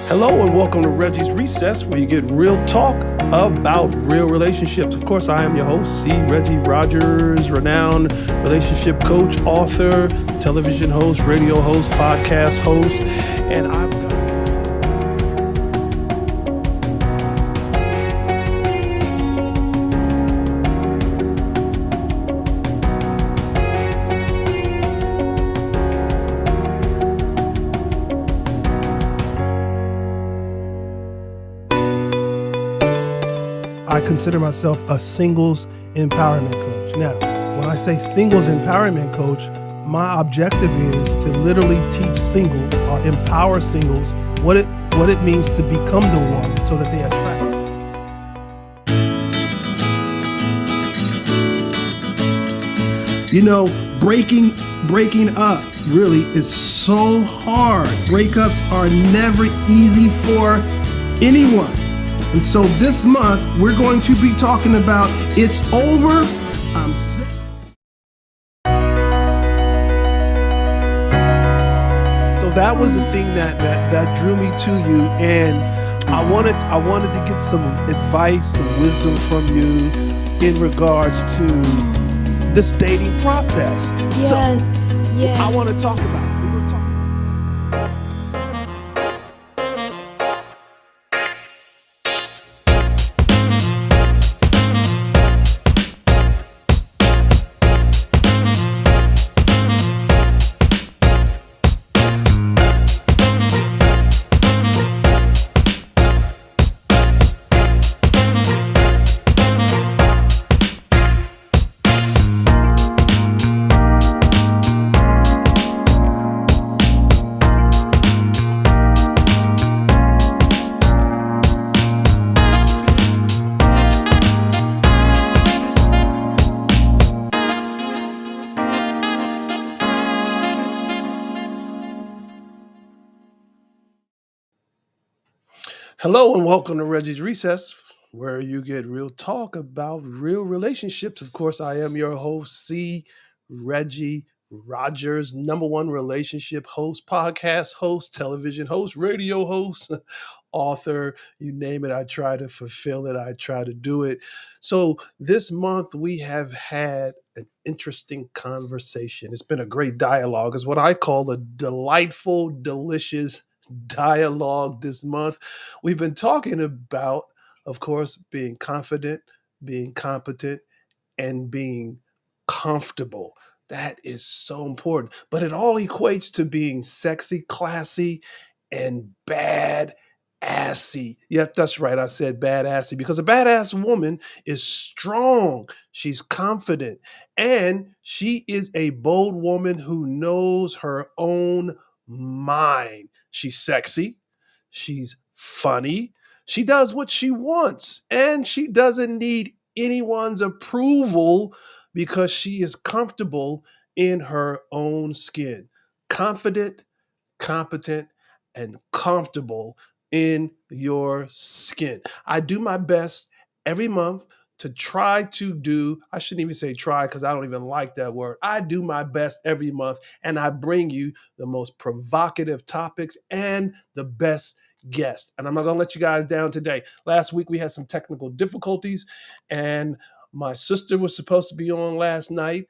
Hello and welcome to Reggie's Recess, where you get real talk about real relationships. Of course, I am your host, C. Reggie Rogers, renowned relationship coach, author, television host, radio host, podcast host, and I've got... I consider myself a singles empowerment coach. Now, when I say singles empowerment coach, my objective is to literally teach singles or empower singles what it means to become the one so that they attract. You know, breaking up really is so hard. Breakups are never easy for anyone. And so this month, we're going to be talking about It's Over, I'm Sick. So that was the thing that drew me to you, and I wanted to get some advice, some wisdom from you in regards to this dating process. Yes. I want to talk about it. Hello and welcome to Reggie's Recess, where you get real talk about real relationships. Of course, I am your host, C. Reggie Rogers, number one relationship host, podcast host, television host, radio host, author, you name it. I try to fulfill it. I try to do it. So this month we have had an interesting conversation. It's been a great dialogue. It's what I call a delightful, delicious dialogue this month. We've been talking about, of course, being confident, being competent, and being comfortable. That is so important. But it all equates to being sexy, classy, and bad assy. Yep, that's right. I said bad assy because a badass woman is strong. She's confident. And she is a bold woman who knows her own mind. She's sexy. She's funny. She does what she wants. And she doesn't need anyone's approval because she is comfortable in her own skin. Confident, competent, and comfortable in your skin. I do my best every month to try to do, I shouldn't even say try because I don't even like that word. I do my best every month and I bring you the most provocative topics and the best guests. And I'm not going to let you guys down today. Last week we had some technical difficulties and my sister was supposed to be on last night,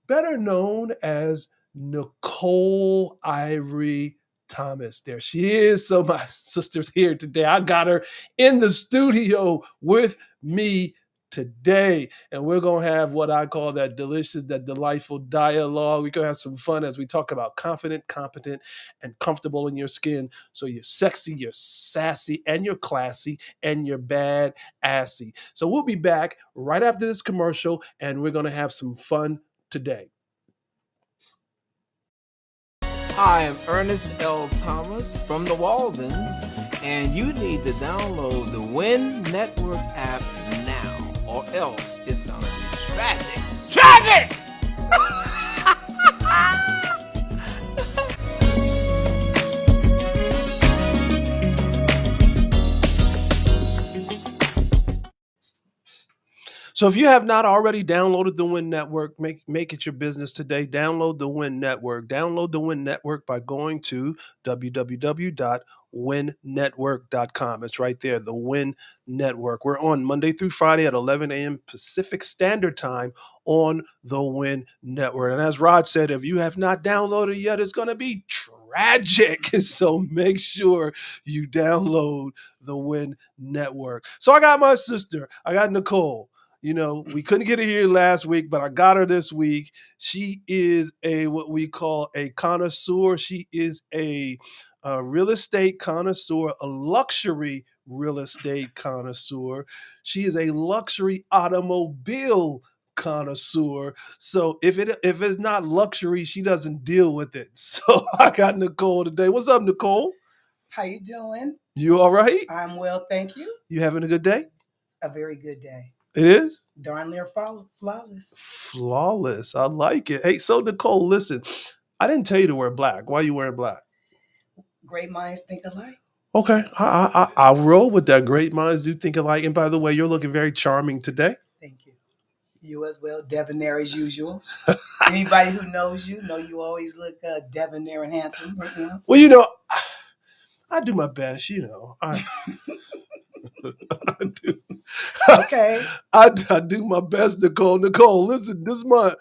better known as Nicole Ivory Thomas. There she is. So my sister's here today. I got her in the studio with me today. And we're going to have what I call that delicious, that delightful dialogue. We're going to have some fun as we talk about confident, competent, and comfortable in your skin. So you're sexy, you're sassy, and you're classy, and you're bad assy. So we'll be back right after this commercial, and we're going to have some fun today. Hi, I'm Ernest L. Thomas from the Waldens, and you need to download the Win Network app now, or else it's gonna be tragic. Tragic! So if you have not already downloaded the Win Network, make it your business today. Download the Win Network. Download the Win Network by going to www.winnetwork.com. It's right there, the Win Network. We're on Monday through Friday at 11 a.m. Pacific Standard Time on the Win Network. And as Rod said, if you have not downloaded yet, it's going to be tragic. So make sure you download the Win Network. So I got my sister, I got Nicole. We couldn't get her here last week, but I got her this week. She is a what we call a connoisseur. She is a real estate connoisseur, a luxury real estate connoisseur. She is a luxury automobile connoisseur. So if it's not luxury, she doesn't deal with it. So I got Nicole today. What's up, Nicole? How you doing? You all right? I'm well, thank you. You having a good day? A very good day. It is? Darn near flawless. Flawless. I like it. Hey, so Nicole, listen, I didn't tell you to wear black. Why are you wearing black? Great minds think alike. Okay, I'll roll with that. Great minds do think alike. And by the way, you're looking very charming today. Thank you. You as well, debonair as usual. Anybody who knows you know you always look debonair and handsome. Well, I do my best. I do. Okay. I do my best, Nicole. Nicole, listen, this month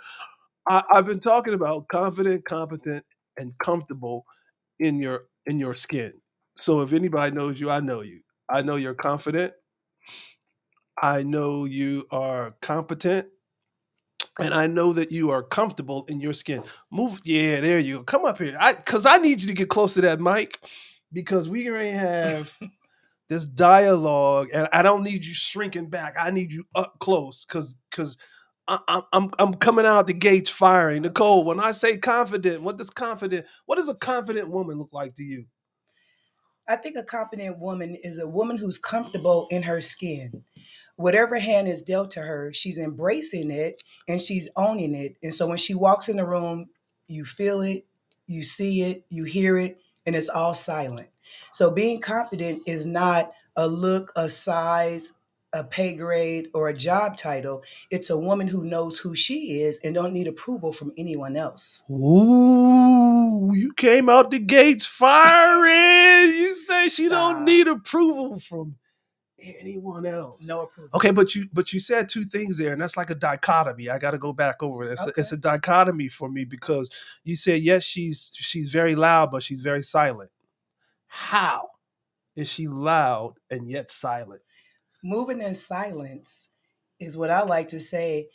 I've been talking about confident, competent, and comfortable in your skin. So if anybody knows you, I know you. I know you're confident. I know you are competent, and I know that you are comfortable in your skin. Move, yeah, there you go. Come up here, because I need you to get close to that mic because we gonna have this dialogue, and I don't need you shrinking back. I need you up close, because I'm coming out the gates firing. Nicole, when I say confident, what does a confident woman look like to you? I think a confident woman is a woman who's comfortable in her skin. Whatever hand is dealt to her, she's embracing it and she's owning it. And so when she walks in the room, you feel it, you see it, you hear it, and it's all silent. So being confident is not a look, a size, a pay grade, or a job title. It's a woman who knows who she is and don't need approval from anyone else. Ooh, you came out the gates firing. You say she don't need approval from anyone else. No approval. Okay, but you said two things there, and that's like a dichotomy. I got to go back over it. It's a dichotomy for me because you said yes, she's very loud, but she's very silent. How is she loud and yet silent? Moving in silence is what I like to say,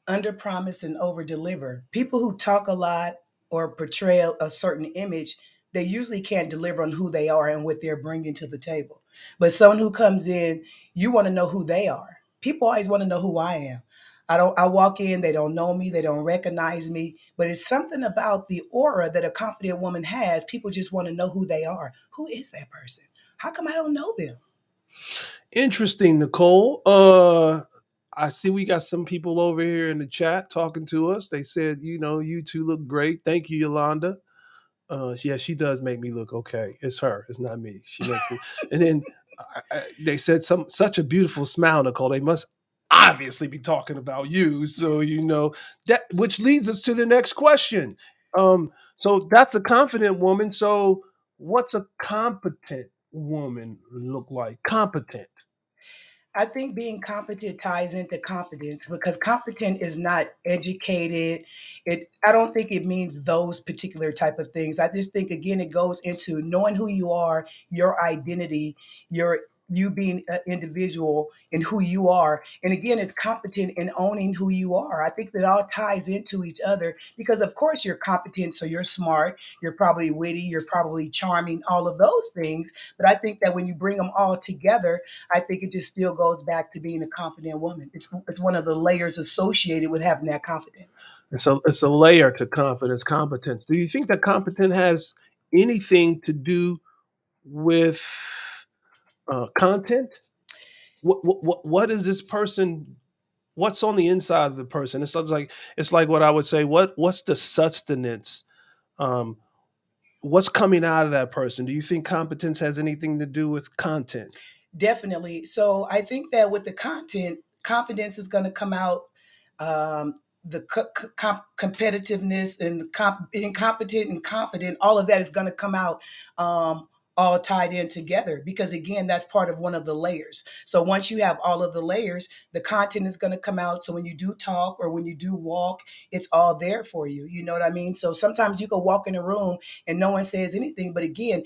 under promise and over deliver. People who talk a lot or portray a certain image, they usually can't deliver on who they are and what they're bringing to the table. But someone who comes in, you want to know who they are. People always want to know who I am. I walk in, they don't know me, they don't recognize me, but it's something about the aura that a confident woman has. People just want to know who they are. Who is that person? How come I don't know them? Interesting, Nicole. I see we got some people over here in the chat talking to us. They said, you two look great. Thank you, Yolanda. Yeah, she does make me look okay. It's her. It's not me. She makes me. And then they said such a beautiful smile, Nicole. They must obviously be talking about you. So that, which leads us to the next question. So that's a confident woman. So what's a competent woman look like? Competent. I think being competent ties into confidence because competent is not educated. I don't think it means those particular type of things. I just think again it goes into knowing who you are, your identity, your you being an individual and who you are. And again, it's competent in owning who you are. I think that all ties into each other because of course you're competent, so you're smart, you're probably witty, you're probably charming, all of those things. But I think that when you bring them all together, I think it just still goes back to being a confident woman. It's one of the layers associated with having that confidence. It's a layer to confidence, competence. Do you think that competence has anything to do with content? What is this person? What's on the inside of the person? It's like what I would say. What's the sustenance? Um, what's coming out of that person? Do you think competence has anything to do with content? Definitely. So I think that with the content, confidence is going to come out. The competitiveness and being competent and confident, all of that is going to come out, all tied in together, because again, that's part of one of the layers. So once you have all of the layers, the content is going to come out. So when you do talk or when you do walk, it's all there for you. You know what I mean? So sometimes you can walk in a room and no one says anything, but again,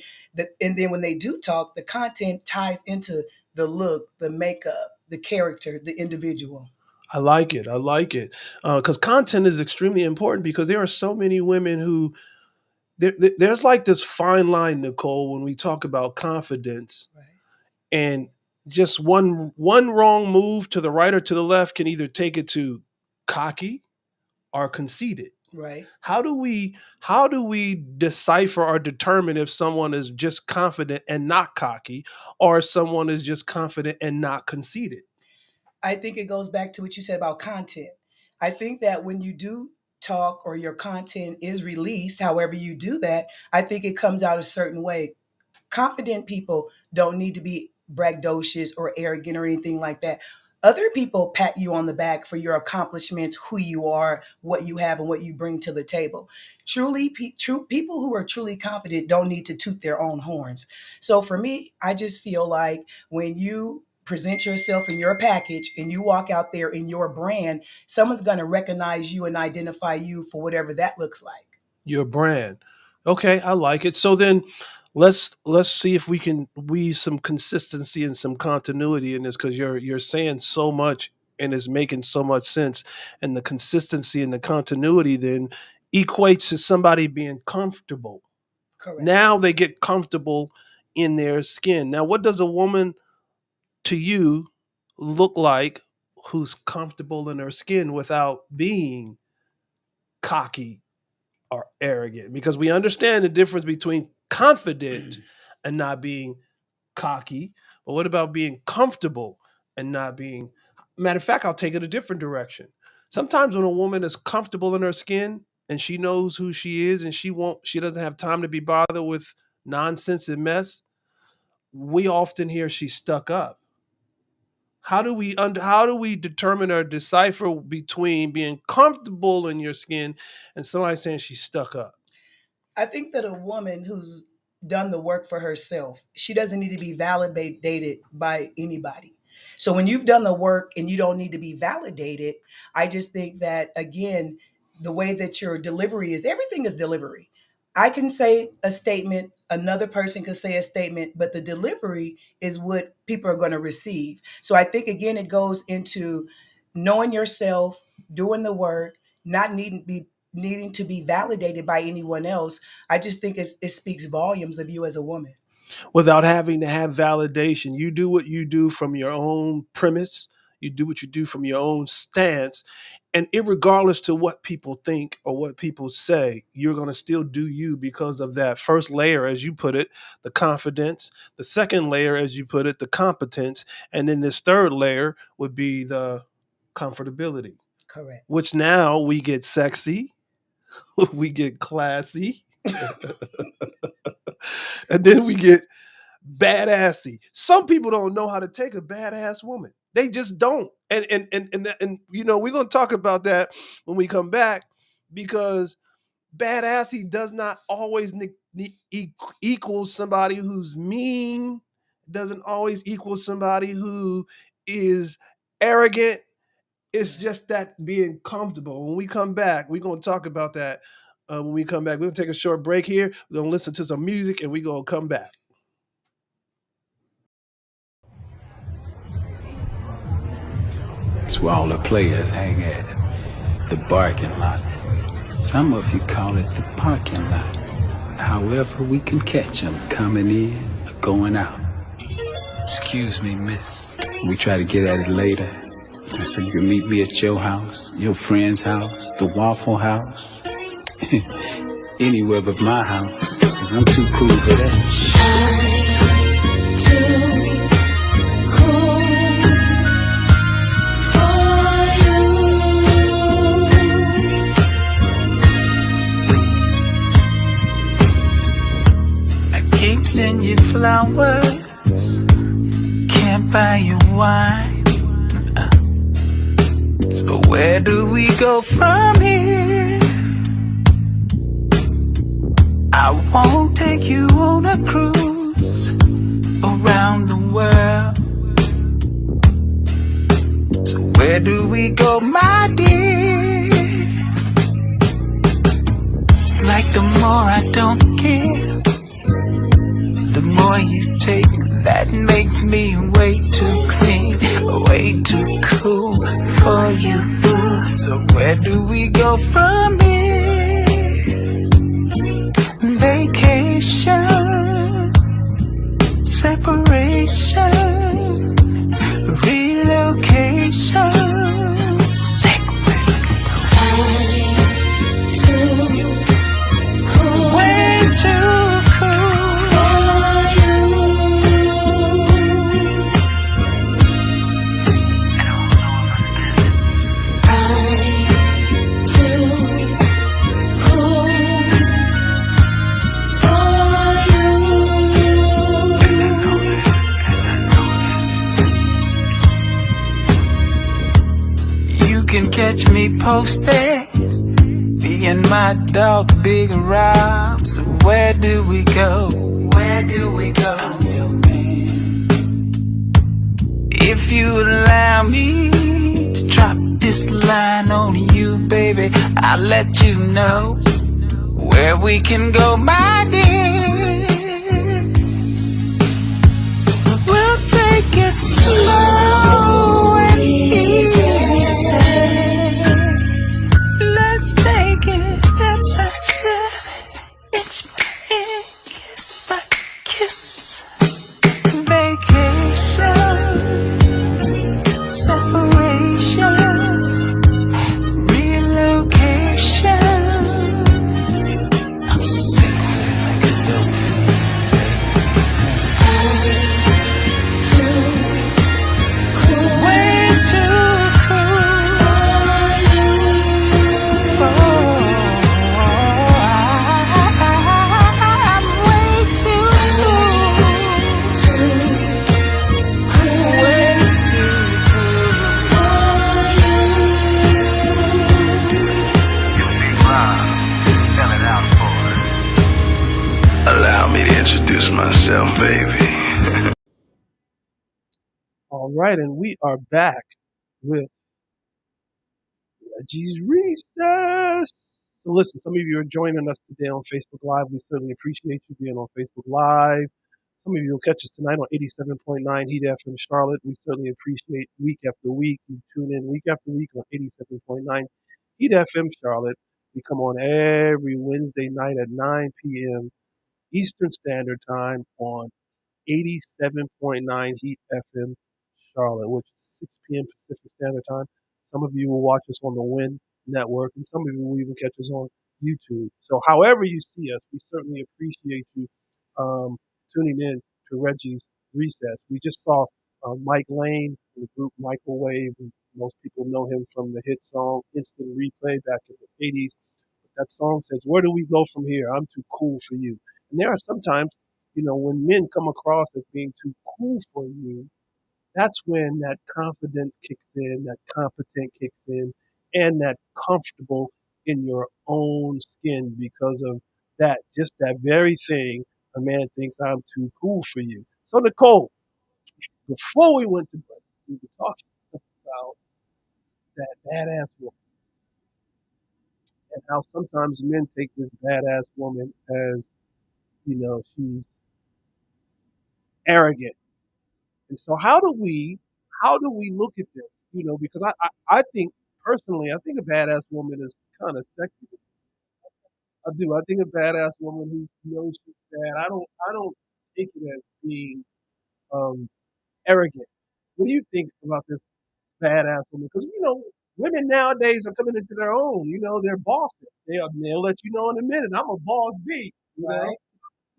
and then when they do talk, the content ties into the look, the makeup, the character, the individual. I like it. I like it because content is extremely important because there are so many women who there's like this fine line, Nicole, when we talk about confidence, Right. and just one wrong move to the right or to the left can either take it to cocky or conceited. Right. How do we decipher or determine if someone is just confident and not cocky, or if someone is just confident and not conceited? I think it goes back to what you said about content. I think that when you do talk or your content is released, however you do that, I think it comes out a certain way. Confident people don't need to be braggadocious or arrogant or anything like that. Other people pat you on the back for your accomplishments, who you are, what you have, and what you bring to the table. True people who are truly confident don't need to toot their own horns. So for me, I just feel like when you present yourself in your package and you walk out there in your brand, someone's going to recognize you and identify you for whatever that looks like. Your brand. Okay, I like it. So then let's see if we can weave some consistency and some continuity in this, because you're saying so much and it's making so much sense. And the consistency and the continuity then equates to somebody being comfortable. Correct. Now they get comfortable in their skin. Now, what does a woman to you look like who's comfortable in her skin without being cocky or arrogant? Because we understand the difference between confident and not being cocky. But what about being comfortable and not being? Matter of fact, I'll take it a different direction. Sometimes when a woman is comfortable in her skin and she knows who she is and she doesn't have time to be bothered with nonsense and mess, we often hear she's stuck up. How do we determine or decipher between being comfortable in your skin and somebody saying she's stuck up? I think that a woman who's done the work for herself, she doesn't need to be validated by anybody. So when you've done the work and you don't need to be validated, I just think that again, the way that your delivery is, everything is delivery. I can say a statement, another person can say a statement, but the delivery is what people are going to receive. So I think again, it goes into knowing yourself, doing the work, not needing to be validated by anyone else. I just think it speaks volumes of you as a woman. Without having to have validation. You do what you do from your own premise. You do what you do from your own stance. And irregardless to what people think or what people say, you're going to still do you because of that first layer, as you put it, the confidence. The second layer, as you put it, the competence. And then this third layer would be the comfortability, Correct. which now we get sexy, we get classy, and then we get badassy. Some people don't know how to take a badass woman. They just don't. And we're gonna talk about that when we come back, because badassy does not always equal somebody who's mean. It doesn't always equal somebody who is arrogant. It's just that being comfortable. When we come back, we're gonna talk about that. When we come back, we're gonna take a short break here. We're gonna listen to some music, and we're gonna come back. It's where all the players hang at, the parking lot. Some of you call it the parking lot. However, we can catch them coming in or going out. Excuse me, miss. We try to get at it later, just so you can meet me at your house, your friend's house, the Waffle House. Anywhere but my house, cause I'm too cool for that. Can't send you flowers, can't buy you wine, So where do we go from here? I won't take you on a cruise around the world. So where do we go, my dear? It's like the more I don't give, the more you take. That makes me way too clean, way too cool for you. So where do we go from here? Vacation, separation, relocation. Way too cool for you. I'm too cool for you. You can catch me posted. Me and my dog, Big Rob. So where do we go? Where do we go? If you allow me to drop this line on you, baby, I'll let you know where we can go, my dear. We'll take it slow and easy. Let's take it step by step, inch by inch, kiss by kiss. Vacation, separation, relocation. I'm sailing like a dolphin. Way too cool for you. I'm way too cool. Way too cool for you. You'll be mine. Spell it out for us. Allow me to introduce myself, baby. All right, and we are back with Reggie's Recess. So listen, some of you are joining us today on Facebook Live. We certainly appreciate you being on Facebook Live. Some of you will catch us tonight on 87.9 Heat FM Charlotte. We certainly appreciate week after week. You tune in week after week on 87.9 Heat FM Charlotte. We come on every Wednesday night at 9 p.m. Eastern Standard Time on 87.9 Heat FM Charlotte, which is 6 p.m. Pacific Standard Time. Some of you will watch us on the Win Network, and some of you will even catch us on YouTube. So, however you see us, we certainly appreciate you um, tuning in to Reggie's Recess. We just saw Mike Lane, the group Microwave. Most people know him from the hit song Instant Replay back in the 80s. That song says, "Where do we go from here? I'm too cool for you." And there are sometimes, when men come across as being too cool for you, that's when that confidence kicks in, that competent kicks in, and that comfortable in your own skin because of that, just that very thing. A man thinks I'm too cool for you. So, Nicole, before we went to break, we were talking about that badass woman and how sometimes men take this badass woman as, she's arrogant. And so how do we look at this? Because I think personally, I think a badass woman is kind of sexy. I do. I think a badass woman who knows she's bad. I don't take it as being um, arrogant. What do you think about this badass woman? Because women nowadays are coming into their own. They're bosses. They'll let you know in a minute. I'm a boss B. Right,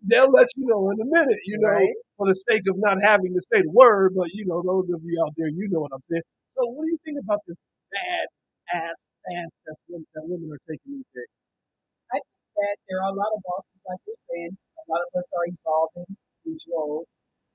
They'll let you know in a minute, right. for the sake of not having to say the word, but those of you out there, you know what I'm saying. So what do you think about this bad ass stance that women are taking these days? I think that there are a lot of bosses, like you're saying. A lot of us are evolving through droves.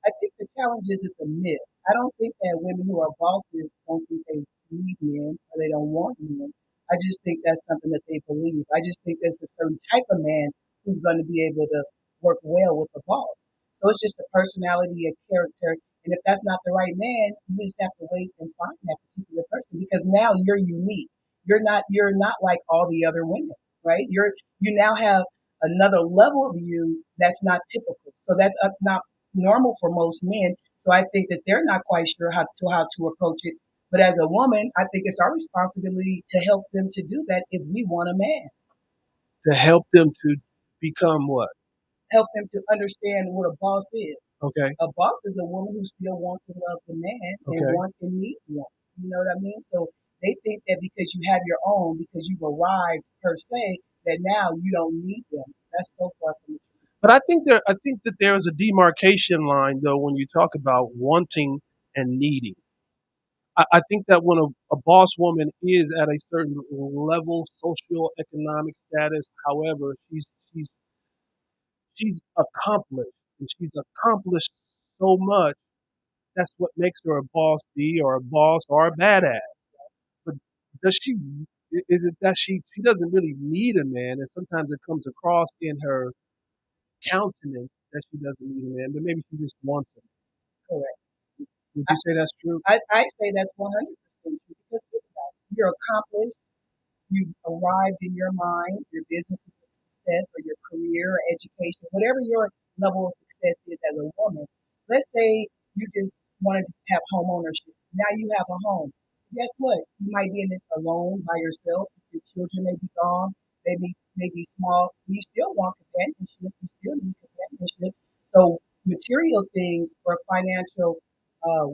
I think the challenge is it's a myth. I don't think that women who are bosses don't think they need men or they don't want men. I just think that's something that they believe. I just think there's a certain type of man who's going to be able to work well with the boss. So it's just a personality, a character. And if that's not the right man, you just have to wait and find that particular person because now you're unique. You're not like all the other women, right? You now have another level of you that's not typical. So that's not normal for most men. So I think that they're not quite sure how to approach it. But as a woman, I think it's our responsibility to help them to do that if we want a man. To help them to become what? Help them to understand what a boss is. Okay. A boss is a woman who still wants and loves a man and Okay. wants and needs one. You know what I mean? So they think that because you have your own, because you've arrived per se, that now you don't need them. That's so far from the truth. But I think that there is a demarcation line though when you talk about wanting and needing. I think that when a boss woman is at a certain level, social economic status, however, she's accomplished and she's accomplished so much. That's what makes her a boss B or a boss or a badass. But does she? Is it that she doesn't really need a man, and sometimes it comes across in her countenance that she doesn't need a man, but maybe she just wants him. Correct. Would I, you say that's true? I say that's 100% true because think about it. You're accomplished. You've arrived in your mind, your business is a success or your career or education, whatever your level of success is as a woman. Let's say you just wanted to have home ownership. Now you have a home. Guess what? You might be in it alone by yourself. Your children may be gone, maybe small. You still want companionship. You still need companionship. So material things or financial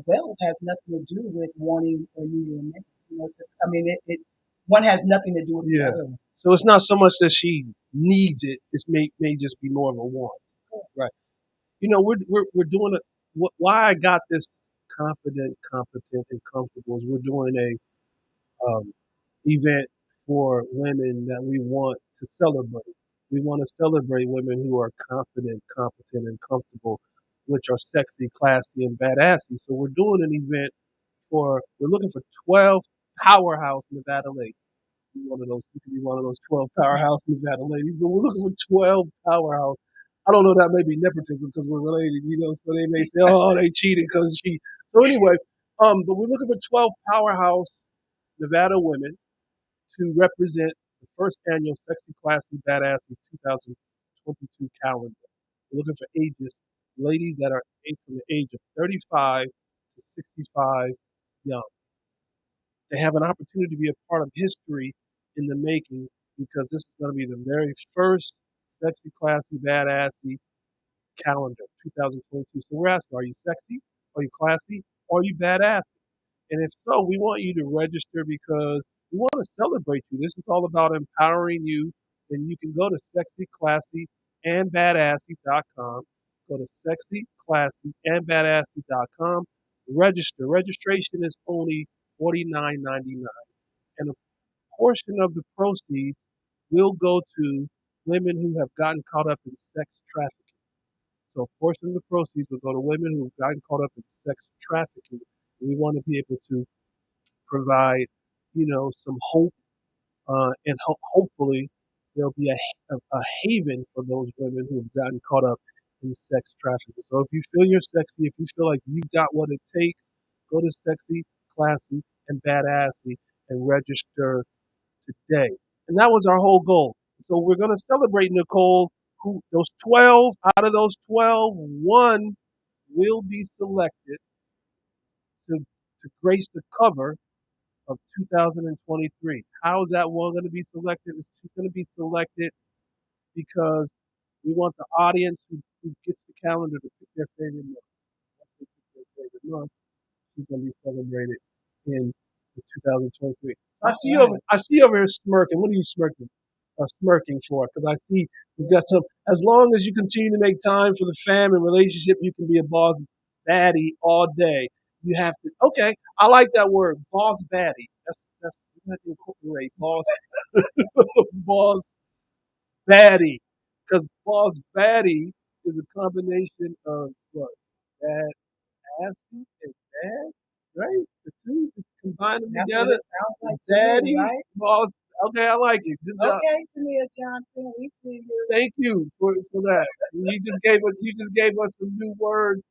wealth has nothing to do with wanting or needing a man. I mean, it one has nothing to do with the Yeah. other one. So it's not so much that she needs it; it may just be more of a want. Right. We're doing it. Why I got this confident, competent, and comfortable is we're doing a event for women that we want to celebrate. We want to celebrate women who are confident, competent, and comfortable, which are sexy, classy, and badassy. So we're doing an event we're looking for 12 powerhouse Nevada ladies. One of those, you could be one of those 12 powerhouse Nevada ladies, but we're looking for 12 powerhouse. I don't know, that may be nepotism because we're related, so they may say, oh, they cheated because she. So anyway, but we're looking for 12 powerhouse Nevada women to represent the first annual Sexy Classy Badass in 2022 calendar. We're looking for ladies that are from the age of 35 to 65 young. They have an opportunity to be a part of history in the making because this is going to be the very first Sexy Classy Badassy calendar, 2022. So we're asking, are you sexy? Are you classy? Or are you badass? And if so, we want you to register because we want to celebrate you. This is all about empowering you. And you can go to sexyclassyandbadassy.com. Go to sexyclassyandbadassy.com. Register. Registration is only $49.99. And a portion of the proceeds will go to women who have gotten caught up in sex trafficking. So a portion of the proceeds will go to women who have gotten caught up in sex trafficking. We want to be able to provide, some hope, and hopefully there'll be a haven for those women who have gotten caught up in sex trafficking. So if you feel you're sexy, if you feel like you've got what it takes, go to Sexy, Classy, and Badassy and register today. And that was our whole goal. So we're going to celebrate Nicole. Who those 12 out of those 12, one will be selected to grace the cover of 2023. How is that one going to be selected? It's going to be selected because we want the audience who gets the calendar to pick their favorite month. Once they pick their favorite month, she's going to be celebrated in 2023. I see you over here smirking. What are you smirking? Smirking for? Because I see you've got some. As long as you continue to make time for the fam and relationship, you can be a boss baddie all day. You have to. Okay, I like that word, boss baddie. That's you have to incorporate boss boss baddie, because boss baddie is a combination of what bad assy and combine them That's what together. it sounds like to me, Daddy, right? boss. Okay, I like it. Good job. Okay, Tamia Johnson, we see you. Thank you for that. You just gave us a new word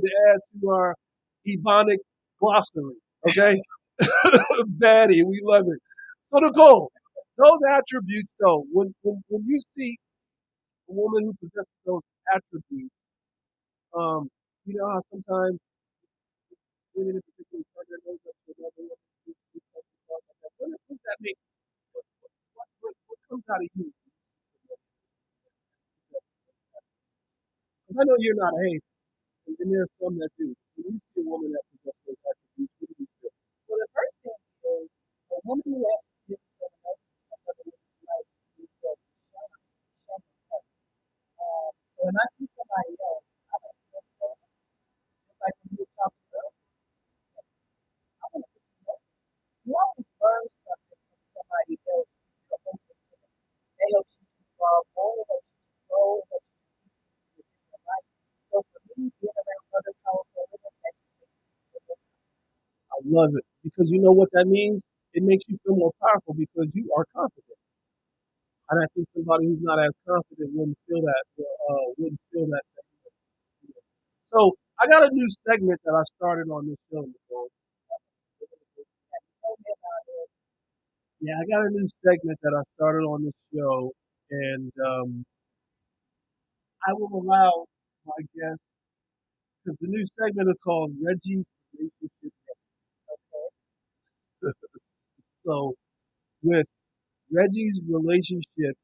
to add to our Ebonic glossary. Okay, Baddie, we love it. So Nicole, those attributes though, when you see a woman who possesses those attributes, um, you know how sometimes women in particular turn their nose up to another woman who possesses those attributes. What does that mean? What comes out of you? Because I know you're not a hater, and there's some that do. When you see a woman that possesses those attributes, what do you feel? Well, the first thing is a woman who has to live in someone else's another woman's life is shame her. So when I see somebody else, I like to let go. Just like when you were talking earlier, I want to get to know you. You always learn something from somebody else if you're open to them. They help you to evolve more, help you to grow, help you to see things in a different light. So for me, being around other powerful women, that just makes me feel good. I love it because you know what that means. It makes you feel more powerful because you are confident. And I think somebody who's not as confident wouldn't feel that same way. So I got a new segment that I started on this show. Nicole. Tell me about it. Yeah, I got a new segment that I started on this show, and I will allow my guests because the new segment is called Reggie's Relationship. So with Reggie's relationship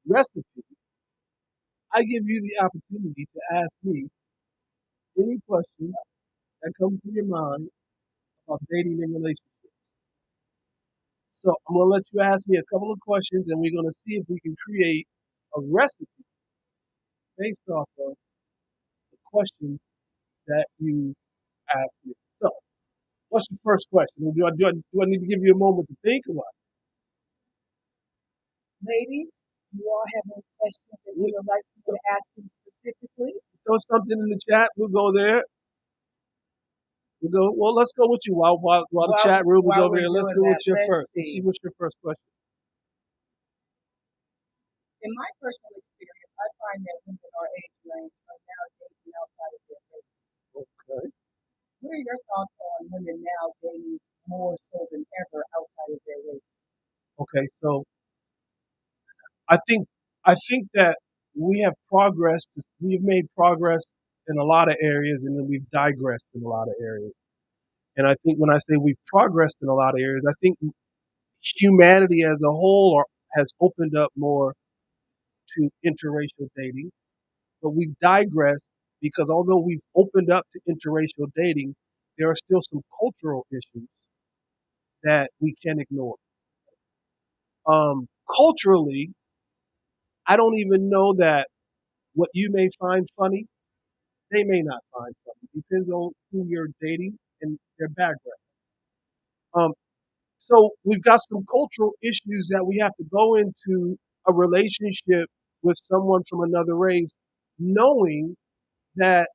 recipe, I give you the opportunity to ask me any question that comes to your mind about dating and relationships. So I'm going to let you ask me a couple of questions, and we're going to see if we can create a recipe based off of the questions that you asked me. So, what's your first question? Do I need to give you a moment to think about Ladies, do you all have any questions that you it? would like me to ask them specifically? Throw something in the chat. We'll go there. We'll go. Well, let's go with you while the chat room is While over we're here. Let's doing go with that, your let's first. Let's see see. what's your first question. In my personal experience, I find that women our age range are now dating outside of their race. Okay. What are your thoughts on women now dating more so than ever outside of their race? Okay. So I think I think that we have progressed. We've made progress in a lot of areas, and then we've digressed in a lot of areas. And I think when I say we've progressed in a lot of areas, I think humanity as a whole has opened up more to interracial dating. But we've digressed because although we've opened up to interracial dating, there are still some cultural issues that we can't ignore. Culturally, I don't even know that what you may find funny, they may not find funny. Depends on who you're dating and their background. Um, so we've got some cultural issues that we have to go into a relationship with someone from another race, knowing that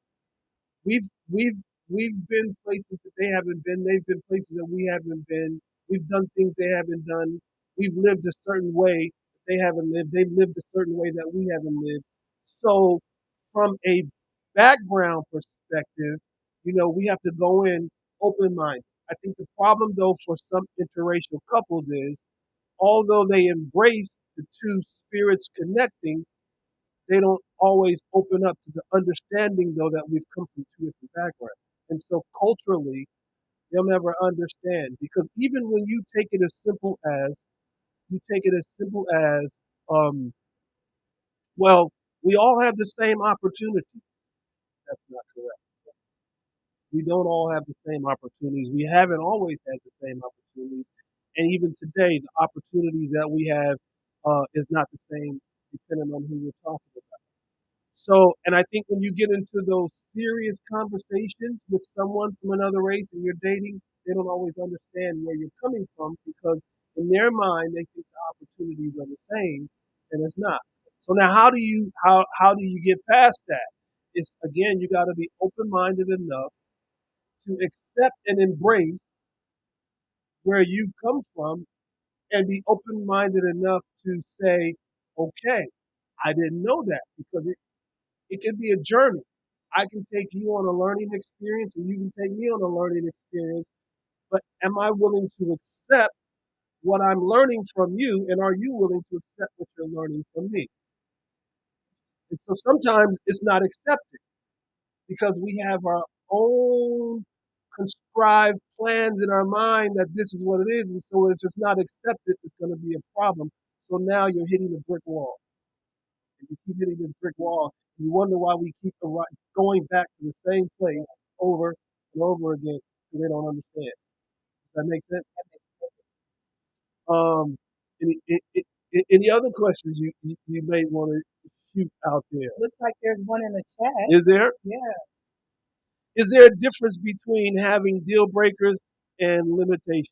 we've we've we've been places that they haven't been. They've been places that we haven't been. We've done things they haven't done. We've lived a certain way that they haven't lived. They've lived a certain way that we haven't lived. So, from a background perspective, we have to go in open minded. I think the problem, though, for some interracial couples is although they embrace the two spirits connecting, they don't always open up to the understanding though that we've come from two different backgrounds. And so culturally, they'll never understand because even when you take it as simple as um, well, we all have the same opportunity. That's not correct. We don't all have the same opportunities. We haven't always had the same opportunities. And even today, the opportunities that we have is not the same depending on who you're talking about. So, and I think when you get into those serious conversations with someone from another race and you're dating, they don't always understand where you're coming from because in their mind they think the opportunities are the same, and it's not. So now, how do you get past that? It's again, you got to be open minded enough to accept and embrace where you've come from and be open minded enough to say, okay, I didn't know that because it can be a journey. I can take you on a learning experience and you can take me on a learning experience, but am I willing to accept what I'm learning from you and are you willing to accept what you're learning from me? And so sometimes it's not accepted because we have our own conscribed plans in our mind that this is what it is. And so if it's not accepted, it's going to be a problem. So now you're hitting a brick wall. And you keep hitting this brick wall. You wonder why we keep going back to the same place over and over again because they don't understand. Does that make sense? Um, any other questions you may want to shoot out there? Looks like there's one in the chat. Is there? Yeah. Is there a difference between having deal breakers and limitations?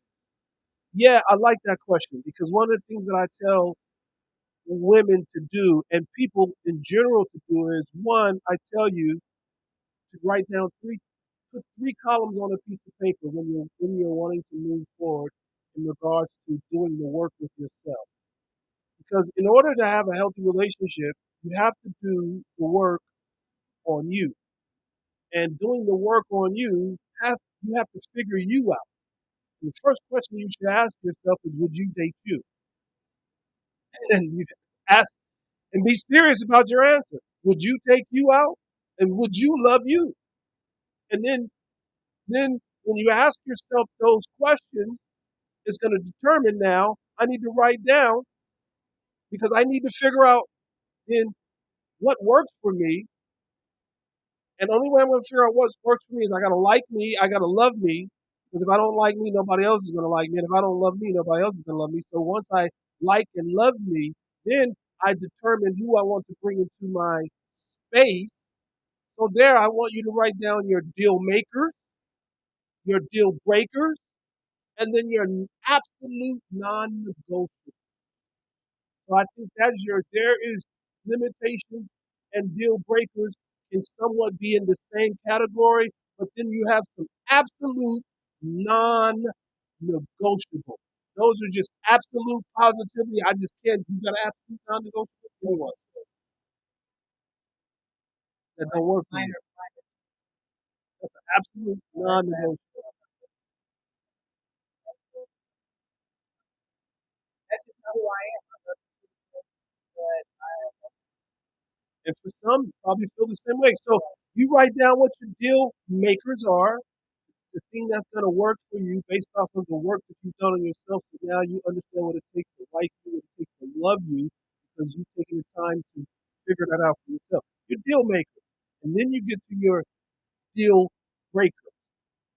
Yeah, I like that question because one of the things that I tell women to do and people in general to do is one, I tell you to write down put three columns on a piece of paper when you're wanting to move forward in regards to doing the work with yourself. Because in order to have a healthy relationship, you have to do the work on you. And doing the work on you have to figure you out. And the first question you should ask yourself is, would you date you? And you ask and be serious about your answer. Would you take you out? And would you love you? And then when you ask yourself those questions, it's going to determine now, I need to write down because I need to figure out then what works for me. And the only way I'm going to figure out what works for me is I got to like me, I got to love me. Because if I don't like me, nobody else is going to like me. And if I don't love me, nobody else is going to love me. So once I like and love me, then I determine who I want to bring into my space. So there, I want you to write down your deal makers, your deal breakers, and then your absolute non-negotiable. So I think there is limitations and deal breakers can somewhat be in the same category, but then you have some absolute non-negotiable. Those are just absolute positivity. I just can't. You got absolute non-negotiable. One that don't work for you. That's an absolute non-negotiable. That's just not who I am. But And for some, you probably feel the same way. So you write down what your deal makers are, the thing that's going to work for you based off of the work that you've done on yourself. So now you understand what it takes to like you, what it takes to love you, because you've taken the time to figure that out for yourself. Your deal maker. And then you get to your deal breaker.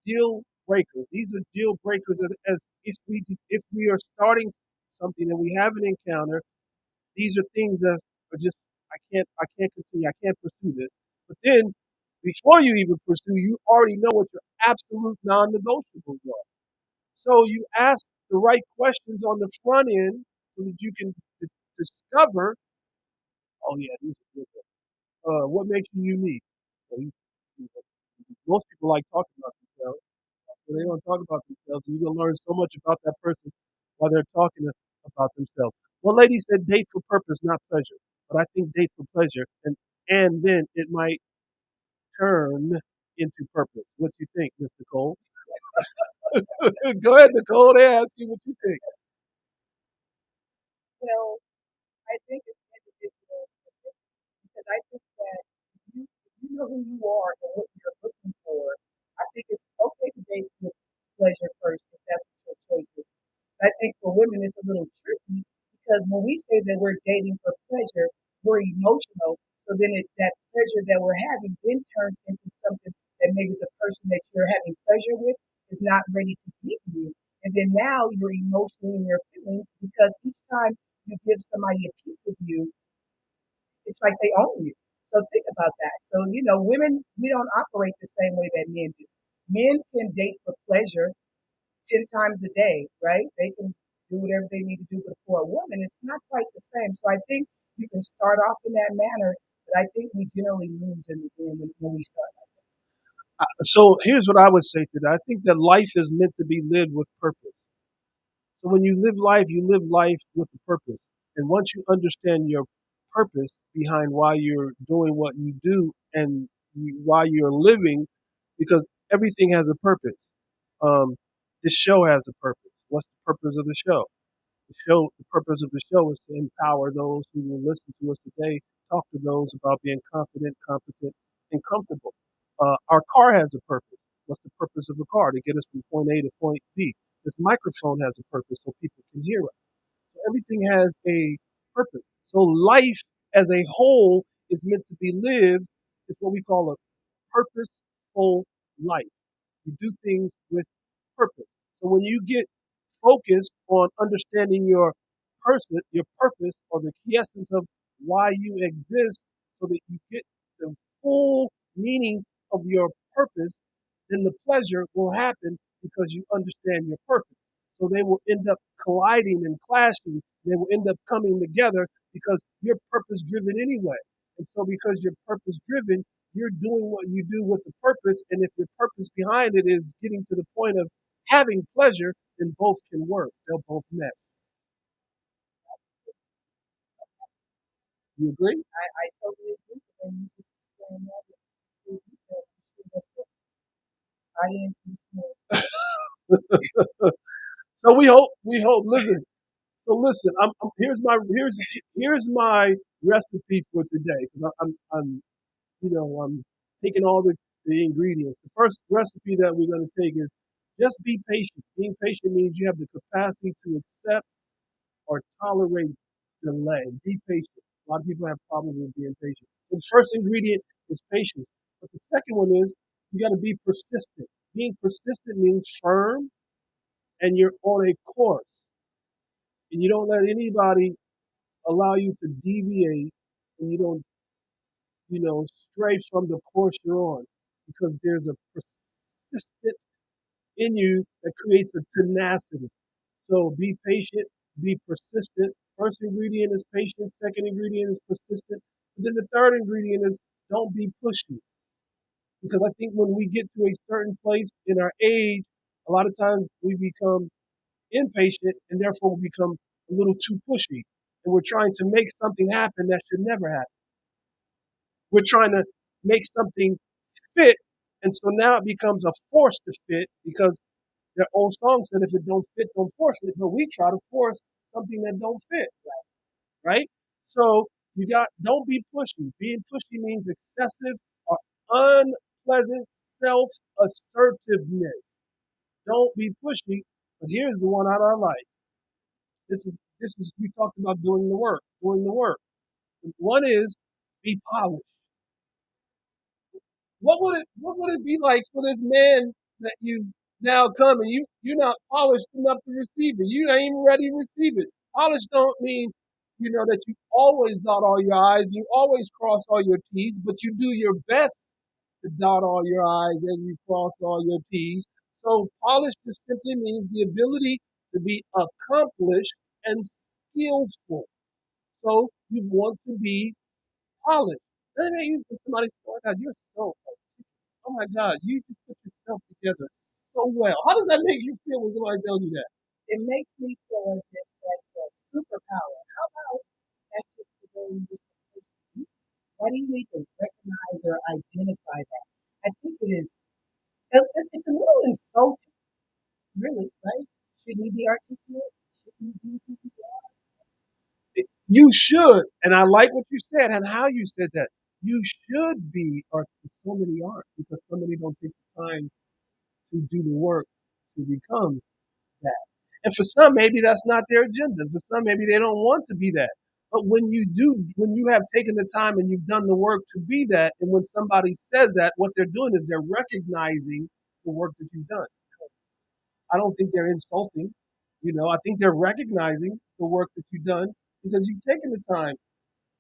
Deal breakers. These are deal breakers as if we are starting something and we have an encounter, these are things that are just I can't continue, I can't pursue this. But then before you even pursue, you already know what your absolute non-negotiables are. So you ask the right questions on the front end so that you can discover, oh yeah, these are good. What makes you unique? So most people like talking about themselves. So they don't talk about themselves. And you're gonna learn so much about that person while they're talking about themselves. One lady said, "Date for purpose, not pleasure." But I think date for pleasure, and then it might turn into purpose. What do you think, Miss Nicole? Go ahead, Nicole. They ask you what you think. well, I think it's individual specific because I think that if you know who you are and what you're looking for, I think it's okay to date with pleasure first if that's what your choice is. I think for women it's a little tricky because when we say that we're dating for pleasure, we're emotional. So then that pleasure that we're having then turns into something that maybe the person that you're having pleasure with is not ready to give you. And then now you're emotionally in your feelings because each time you give somebody a piece of you, it's like they own you. So think about that. So, women, we don't operate the same way that men do. Men can date for pleasure 10 times a day, right? They can do whatever they need to do. But for a woman, it's not quite the same. So I think you can start off in that manner, but I think we generally lose in the end when we start. So here's what I would say to that. I think that life is meant to be lived with purpose. So when you live life with a purpose. And once you understand your purpose behind why you're doing what you do and why you're living, because everything has a purpose. Um, this show has a purpose. What's the purpose of the show? The purpose of the show is to empower those who will listen to us today, talk to those about being confident, competent, and comfortable. Our car has a purpose. What's the purpose of the car? To get us from point A to point B. This microphone has a purpose so people can hear us. So everything has a purpose. So life as a whole is meant to be lived. It's what we call a purposeful life. You do things with purpose. So when you get focused on understanding your purpose, or the key essence of why you exist, so that you get the full meaning of your purpose, then the pleasure will happen because you understand your purpose. So they will end up colliding and clashing. They will end up coming together because you're purpose driven anyway. And so because you're purpose driven, you're doing what you do with the purpose. And if your purpose behind it is getting to the point of having pleasure, then both can work. They'll both match. You agree? I totally agree. And you just explained that with the audience listening. So we hope. Listen. So listen. Here's my recipe for today. Because I'm taking all the ingredients. The first recipe that we're going to take is just be patient. Being patient means you have the capacity to accept or tolerate delay. Be patient. A lot of people have problems with being patient. So the first ingredient is patience. But the second one is you got to be persistent. Being persistent means firm and you're on a course. And you don't let anybody allow you to deviate, and you don't, stray from the course you're on, because there's a persistent in you that creates a tenacity. So be patient, be persistent. First ingredient is patience. Second ingredient is persistent. And then the third ingredient is don't be pushy. Because I think when we get to a certain place in our age, a lot of times we become impatient and therefore we become a little too pushy. And we're trying to make something happen that should never happen. We're trying to make something fit. And so now it becomes a force to fit, because their old song said, if it don't fit, don't force it. But we try to force something that don't fit, right? So don't be pushy. Being pushy means excessive or unpleasant self-assertiveness. Don't be pushy. But here's the one I like. This is we talked about doing the work, doing the work. One is be polished. What would it be like for this man that you now come and you're not polished enough to receive it? You're not even ready to receive it. Polished don't mean that you always dot all your I's, you always cross all your T's, but you do your best to dot all your I's and you cross all your T's. So polished just simply means the ability to be accomplished and skillful. So you want to be polished. Doesn't make you somebody say, oh my God, you're so oh my God, you just put yourself together so well. How does that make you feel when somebody tells you that? It makes me feel as if that's a superpower. How about that's just the way you're supposed to be? Why do you need to recognize or identify that? I think it's a little insulting, really, right? Shouldn't you be articulate? Shouldn't you be who you are? You should, and I like what you said and how you said that. You should be, or so many aren't, because so many don't take the time to do the work to become that. And for some, maybe that's not their agenda. For some, maybe they don't want to be that. But when you have taken the time and you've done the work to be that, and when somebody says that, what they're doing is they're recognizing the work that you've done. I don't think they're insulting. I think they're recognizing the work that you've done because you've taken the time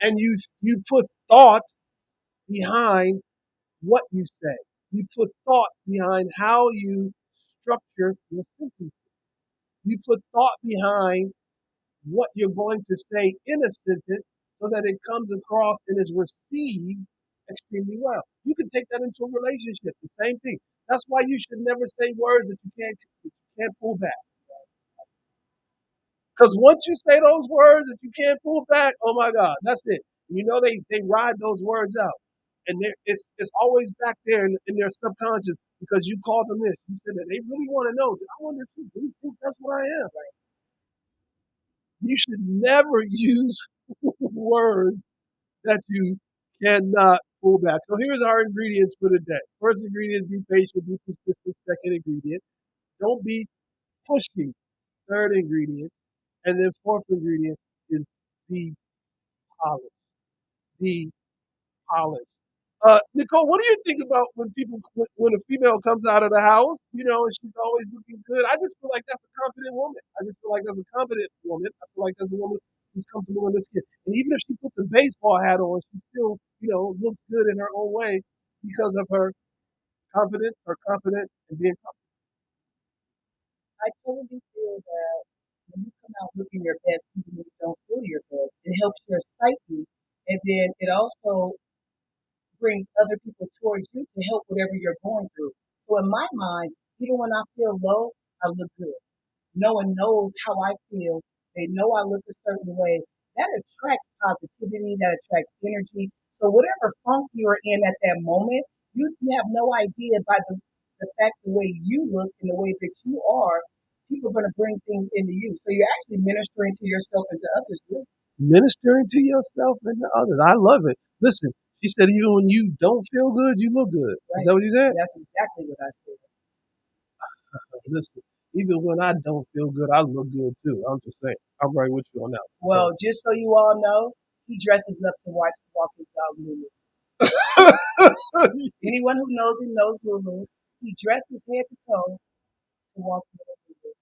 and you put thought behind what you say. You put thought behind how you structure your sentences. You put thought behind what you're going to say in a sentence so that it comes across and is received extremely well. You can take that into a relationship, the same thing. That's why you should never say words that you can't pull back. Because once you say those words that you can't pull back, oh my God, that's it. You know they ride those words out, and it's always back there in their subconscious because you called them this. You said that they really want to know. I wonder if you really think that's what I am. You should never use words that you cannot pull back. So here's our ingredients for the day. First ingredient is be patient, be consistent. Second ingredient, don't be pushy. Third ingredient, and then fourth ingredient is be polished. Be polished. Nicole, what do you think about when a female comes out of the house, and she's always looking good? I just feel like that's a confident woman. I just feel like that's a confident woman. I feel like that's a woman who's comfortable in her skin. And even if she puts a baseball hat on, she still, looks good in her own way because of her confidence, her confidence, and being confident. I totally feel that when you come out looking your best, even if you don't feel your best, it helps your psyche, and then it also brings other people towards you to help whatever you're going through. So in my mind, even when I feel low, I look good. No one knows how I feel. They know I look a certain way. That attracts positivity, that attracts energy. So whatever funk you're in at that moment, you have no idea by the fact the way you look and the way that you are, people are going to bring things into you. So you're actually ministering to yourself and to others. Really. Ministering to yourself and to others. I love it. Listen, she said even when you don't feel good, you look good. Right. Is that what you said? That's exactly what I said. Listen, even when I don't feel good, I look good too. I'm just saying. I'm right with you on that. Well, just so you all know, he dresses up to walk his dog Lulu. Anyone who knows him knows Lulu. He dresses head to toe to walk Lulu.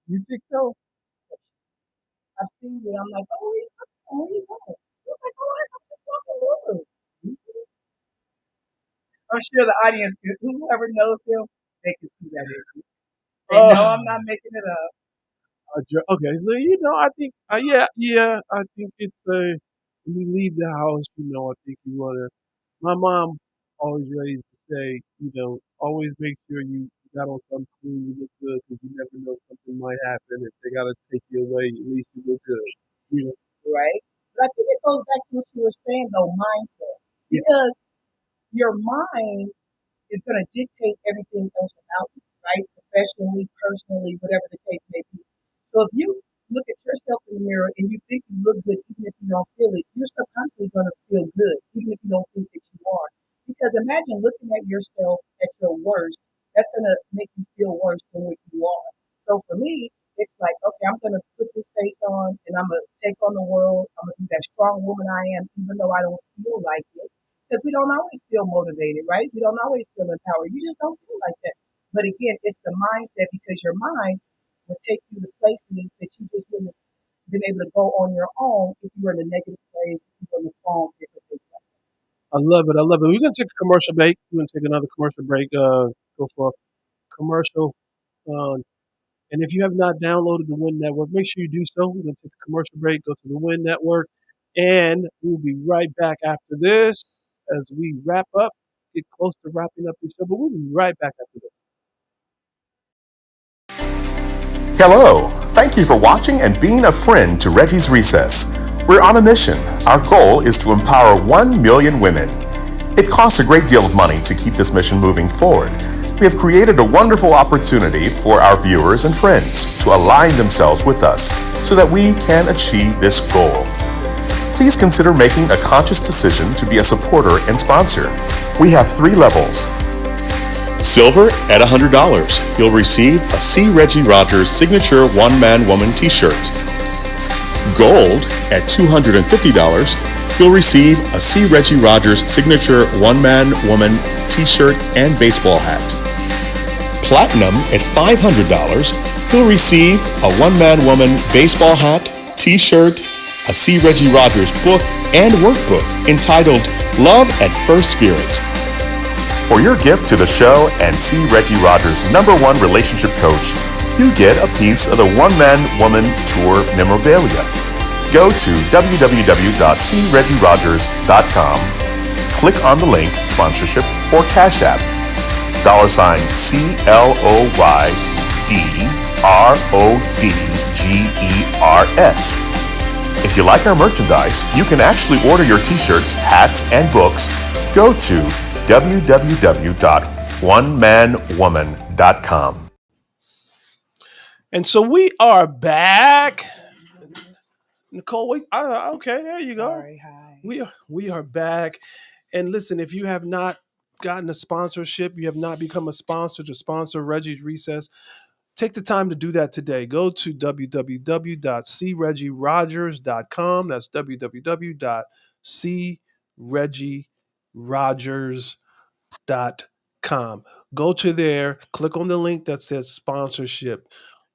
You think so? I've seen it. I'm like, oh, where you going? I'm like, oh, I'm just walking Lulu. I'm sure the audience, whoever knows him, they can see that. They know I'm not making it up. Okay, so I think, I think it's when you leave the house, I think you wanna. My mom always raised to say, always make sure you got on something clean, you look good, because you never know something might happen. If they gotta take you away, at least you look good. Right? But I think it goes back to what you were saying though, mindset, because your mind is going to dictate everything else about you, right? Professionally, personally, whatever the case may be. So if you look at yourself in the mirror and you think you look good, even if you don't feel it, you're subconsciously going to feel good, even if you don't think that you are. Because imagine looking at yourself at your worst, that's going to make you feel worse than what you are. So for me, it's like, okay, I'm going to put this face on and I'm going to take on the world. I'm going to be that strong woman I am, even though I don't feel like it. Because we don't always feel motivated, right? We don't always feel empowered. You just don't feel like that. But again, it's the mindset because your mind will take you to places that you just wouldn't have been able to go on your own if you were in a negative place, if you were on the phone, different things like that. I love it. I love it. We're going to take a commercial break. We're going to take another commercial break. Go for a commercial. And if you have not downloaded the Win Network, make sure you do so. We're going to take a commercial break, go to the Win Network, and we'll be right back after this as we wrap up, get close to wrapping up this show, but we'll be right back after this. Hello. Thank you for watching and being a friend to Reggie's Recess. We're on a mission. Our goal is to empower 1 million women. It costs a great deal of money to keep this mission moving forward. We have created a wonderful opportunity for our viewers and friends to align themselves with us so that we can achieve this goal. Please consider making a conscious decision to be a supporter and sponsor. We have 3 levels. Silver at $100. You'll receive a C. Reggie Rogers signature one-man woman t-shirt. Gold at $250. You'll receive a C. Reggie Rogers signature one-man woman t-shirt and baseball hat. Platinum at $500. You'll receive a one-man woman baseball hat, t-shirt, a C. Reggie Rogers book and workbook entitled Love at First Spirit. For your gift to the show and C. Reggie Rogers' #1 relationship coach, you get a piece of the One Man Woman Tour memorabilia. Go to www.creggierogers.com, click on the link Sponsorship or Cash App, $CLOYD RODGERS. If you like our merchandise, you can actually order your t-shirts, hats, and books. Go to www.onemanwoman.com. And so we are back. Nicole, wait, okay, there you go. Sorry, hi. We are back. And listen, if you have not gotten a sponsorship, you have not become a sponsor to sponsor Reggie's Recess, take the time to do that today. Go to www.creggierogers.com. That's www.creggierogers.com. Go to there, click on the link that says sponsorship.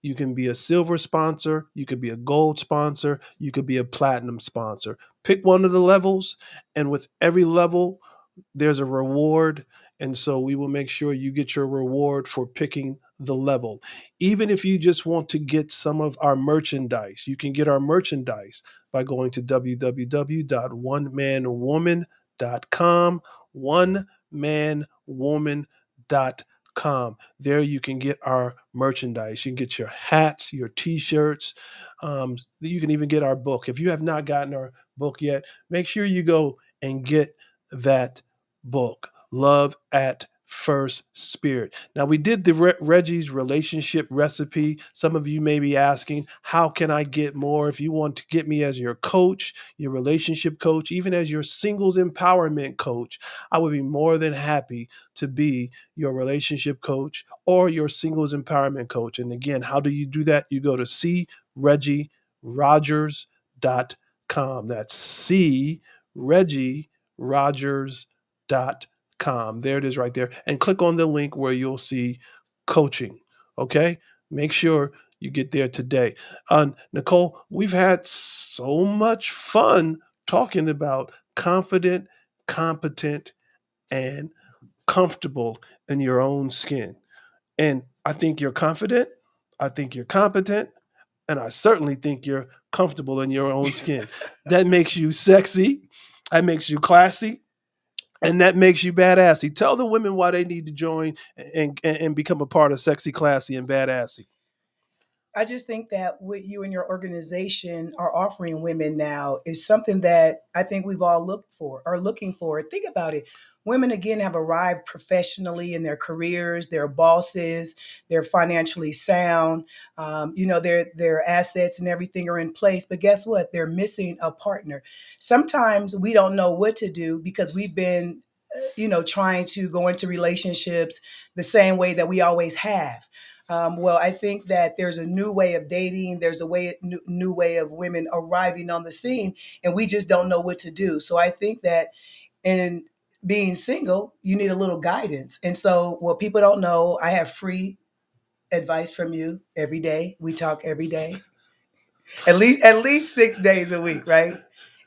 You can be a silver sponsor, you could be a gold sponsor, you could be a platinum sponsor. Pick one of the levels, and with every level, there's a reward. And so we will make sure you get your reward for picking the level. Even if you just want to get some of our merchandise, you can get our merchandise by going to www.onemanwoman.com. Onemanwoman.com. There you can get our merchandise. You can get your hats, your t-shirts. You can even get our book. If you have not gotten our book yet, make sure you go and get that book, Love at First Spirit. Now, we did the Reggie's relationship recipe. Some of you may be asking, how can I get more? If you want to get me as your coach, your relationship coach, even as your singles empowerment coach, I would be more than happy to be your relationship coach or your singles empowerment coach. And again, how do you do that? You go to creggierogers.com. That's creggierogers.com. There it is right there. And click on the link where you'll see coaching. Okay? Make sure you get there today. Nicole, we've had so much fun talking about confident, competent, and comfortable in your own skin. And I think you're confident. I think you're competent. And I certainly think you're comfortable in your own skin. That makes you sexy. That makes you classy. And that makes you badassy. Tell the women why they need to join and become a part of Sexy, Classy, and Badassy. I just think that what you and your organization are offering women now is something that I think we've all looked for or looking for. Think about it. Women again have arrived professionally in their careers. They're bosses. They're financially sound. Their assets and everything are in place. But guess what? They're missing a partner. Sometimes we don't know what to do because we've been, trying to go into relationships the same way that we always have. Well, I think that there's a new way of dating. There's new way of women arriving on the scene, and we just don't know what to do. So I think that in being single, you need a little guidance. And so, what people don't know, I have free advice from you every day. We talk every day, at least 6 days a week, right?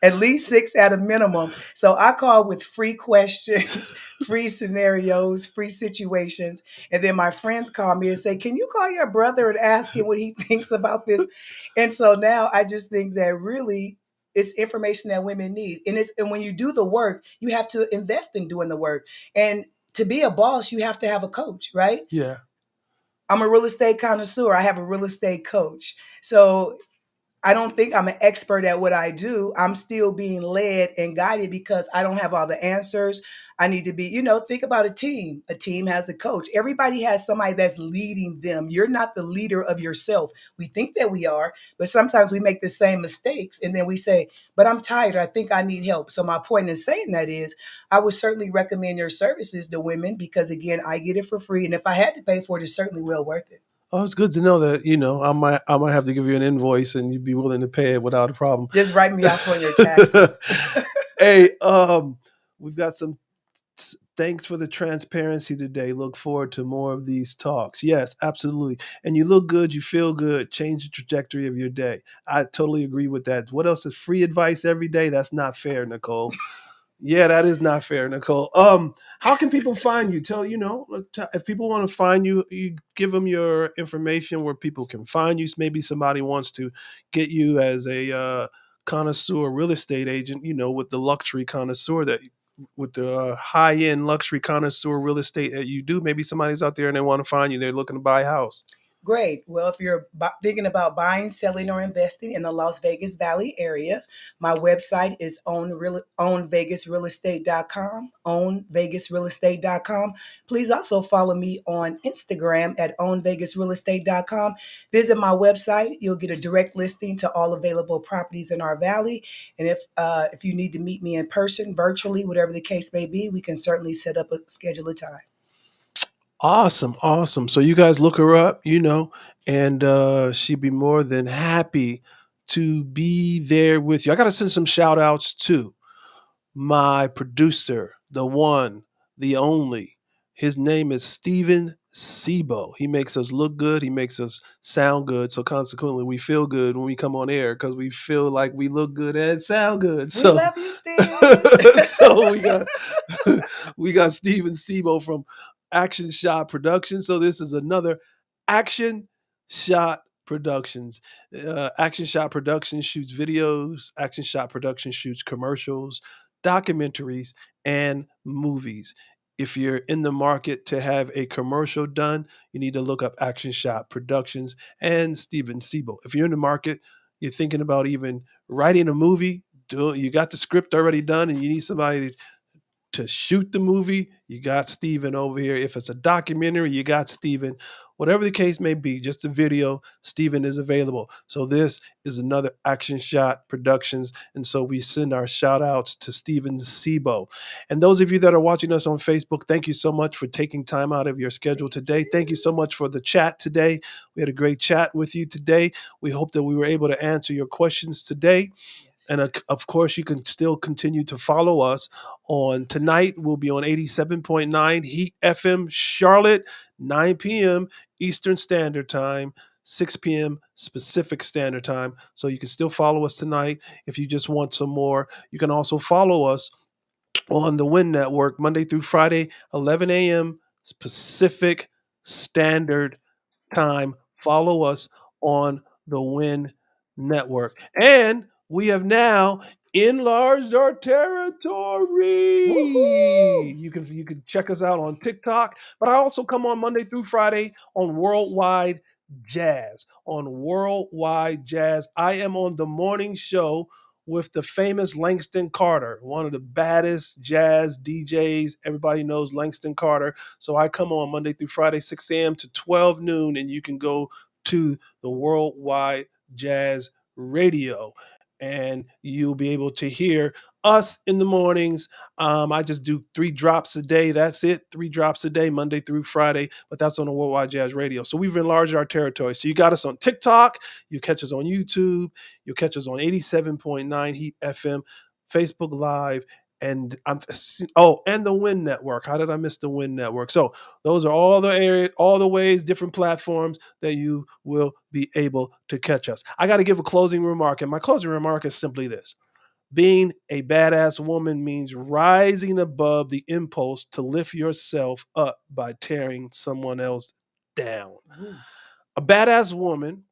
At least six at a minimum. So I call with free questions, free scenarios, free situations. And then my friends call me and say, can you call your brother and ask him what he thinks about this? And so now I just think that really it's information that women need. And when you do the work, you have to invest in doing the work. And to be a boss, you have to have a coach, right? Yeah. I'm a real estate connoisseur. I have a real estate coach. So I don't think I'm an expert at what I do. I'm still being led and guided because I don't have all the answers. I need to be, think about a team. A team has a coach. Everybody has somebody that's leading them. You're not the leader of yourself. We think that we are, but sometimes we make the same mistakes and then we say, but I'm tired. I think I need help. So my point in saying that is I would certainly recommend your services to women because again, I get it for free. And if I had to pay for it, it's certainly well worth it. Oh, it's good to know that, I might have to give you an invoice and you'd be willing to pay it without a problem. Just write me off on your taxes. Hey, we've got some thanks for the transparency today. Look forward to more of these talks. Yes, absolutely. And you look good, you feel good, change the trajectory of your day. I totally agree with that. What else is free advice every day? That's not fair, Nicole. Yeah, that is not fair, Nicole. How can people find you? If people want to find you, you give them your information where people can find you. Maybe somebody wants to get you as a connoisseur real estate agent. With the luxury connoisseur with the high end luxury connoisseur real estate that you do. Maybe somebody's out there and they want to find you. They're looking to buy a house. Great. Well, if you're thinking about buying, selling, or investing in the Las Vegas Valley area, my website is ownvegasrealestate.com. Ownvegasrealestate.com. Please also follow me on Instagram at ownvegasrealestate.com. Visit my website. You'll get a direct listing to all available properties in our valley. And if you need to meet me in person, virtually, whatever the case may be, we can certainly set up a schedule a time. Awesome, awesome. So you guys look her up, and she'd be more than happy to be there with you. I got to send some shout outs too. My producer, the one, the only. His name is Steven Sebo. He makes us look good. He makes us sound good. So consequently, we feel good when we come on air because we feel like we look good and sound good. We So, love you, Steven. so we got we got Steven Sebo from Action Shot Productions. So this is another Action Shot Productions. Action Shot Productions shoots videos. Action Shot Productions shoots commercials, documentaries, and movies. If you're in the market to have a commercial done, you need to look up Action Shot Productions and Steven Siebel. If you're in the market, you're thinking about even writing a movie, you got the script already done, and you need somebody to shoot the movie, you got Steven over here. If it's a documentary, you got Steven. Whatever the case may be, just a video, Steven is available. So this is another Action Shot Productions. And so we send our shout outs to Steven Sebo. And those of you that are watching us on Facebook, thank you so much for taking time out of your schedule today. Thank you so much for the chat today. We had a great chat with you today. We hope that we were able to answer your questions today. And of course, you can still continue to follow us on tonight. We'll be on 87.9 Heat FM Charlotte, 9 p.m. Eastern Standard Time, 6 p.m. Pacific Standard Time. So you can still follow us tonight if you just want some more. You can also follow us on the Win Network Monday through Friday, 11 a.m. Pacific Standard Time. Follow us on the Win Network. And we have now enlarged our territory. Woohoo! You can check us out on TikTok, but I also come on Monday through Friday on Worldwide Jazz. On Worldwide Jazz, I am on the morning show with the famous Langston Carter, one of the baddest jazz DJs. Everybody knows Langston Carter. So I come on Monday through Friday, 6 a.m. to 12 noon, and you can go to the Worldwide Jazz Radio, and you'll be able to hear us in the mornings. I just do 3 drops a day. That's it. 3 drops a day, Monday through Friday, but that's on the Worldwide Jazz Radio. So we've enlarged our territory. So you got us on TikTok. You catch us on YouTube. You'll catch us on 87.9 Heat FM, Facebook Live, and and the Win Network. How did I miss the Win Network? So those are all the ways, different platforms that you will be able to catch us. I got to give a closing remark, and my closing remark is simply this. Being a badass woman means rising above the impulse to lift yourself up by tearing someone else down. Ooh. A badass woman,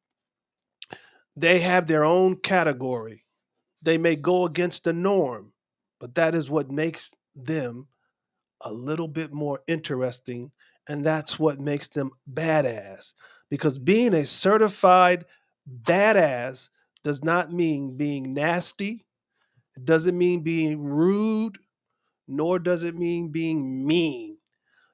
they have their own category. They may go against the norm, but that is what makes them a little bit more interesting. And that's what makes them badass. Because being a certified badass does not mean being nasty. It doesn't mean being rude, nor does it mean being mean.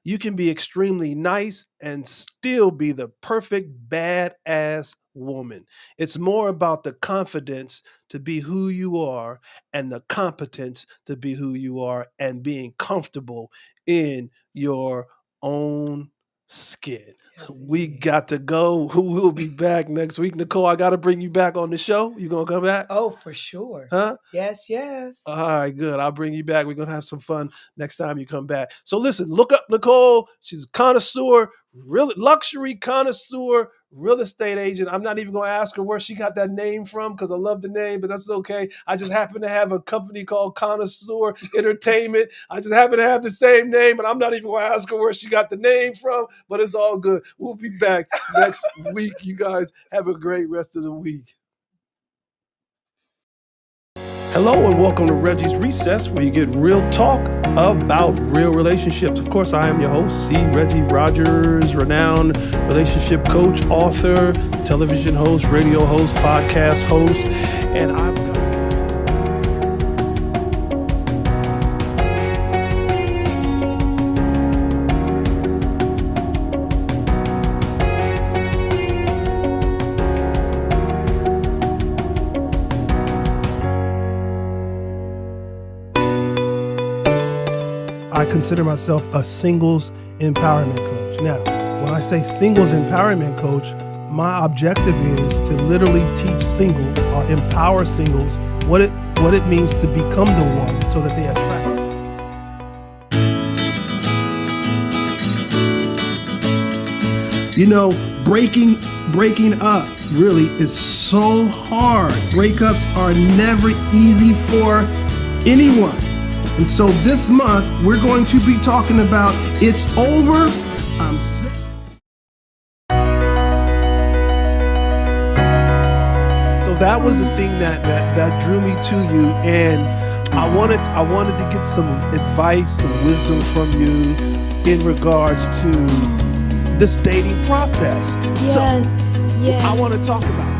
You can be extremely nice and still be the perfect badass woman. It's more about the confidence to be who you are and the competence to be who you are and being comfortable in your own skin. Yes, We indeed. got to go. We'll be back next week. Nicole, I got to bring you back on the show. You going to come back? Oh, for sure. Huh? Yes, yes. All right, good. I'll bring you back. We're gonna have some fun next time you come back. So listen, look up Nicole. She's a connoisseur, real luxury connoisseur, real estate agent. I'm not even gonna ask her where she got that name from because I love the name, but that's okay. I just happen to have a company called Connoisseur Entertainment. I just happen to have the same name, and I'm not even gonna ask her where she got the name from, but it's all good. We'll be back next week. You guys have a great rest of the week. Hello and welcome to Reggie's Recess, where you get real talk about real relationships. Of course, I am your host, C. Reggie Rogers, renowned relationship coach, author, television host, radio host, podcast host, and I've got... I consider myself a singles empowerment coach. Now, when I say singles empowerment coach, my objective is to literally teach singles or empower singles what it means to become the one so that they attract. You know, breaking up really is so hard. Breakups are never easy for anyone. And so this month, we're going to be talking about It's Over, I'm Sick. So that was the thing that drew me to you, and I wanted to get some advice, some wisdom from you in regards to this dating process. Yes. I want to talk about it.